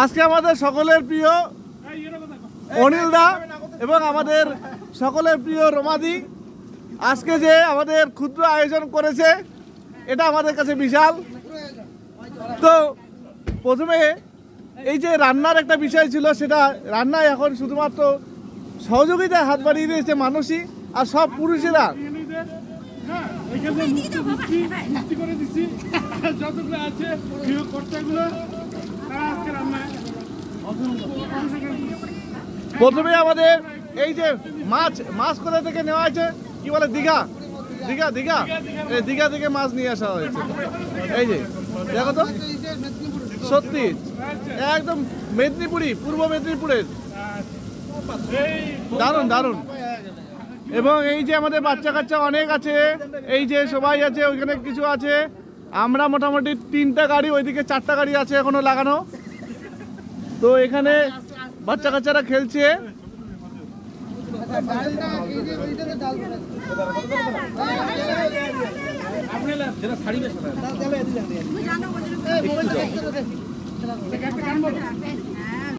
আজকে আমাদের সকলের প্রিয় অনিল দা এবং আমাদের সকলের প্রিয় রমাদি আজকে যে আমাদের ক্ষুদ্র আয়োজন করেছে এটা আমাদের কাছে বিশাল। তো প্রথমে এই যে রান্নার একটা বিষয় ছিল, সেটা রান্নায় এখন শুধুমাত্র সহযোগিতায় হাত বাড়িয়ে দিয়েছে মানুষই, আর সব পুরুষেরা। প্রথমে আমাদের এই যে মাছ কোথা থেকে নেওয়া হয়েছে, কি বলে, দীঘা থেকে মাছ নিয়ে আসা হয়েছে। এই যে দেখো তো, সত্যি একদম মেদিনীপুরি, পূর্ব মেদিনীপুরের, দারুণ দারুণ। এবং এই যে আমাদের বাচ্চা কাচ্চা অনেক আছে, এই যে সবাই আছে, ওইখানে কিছু আছে। আমরা মোটামুটি 3টা গাড়ি, ওইদিকে 4টা গাড়ি আছে এখনো লাগানো। তো এখানে বাচ্চা কাচ্চারা খেলছে।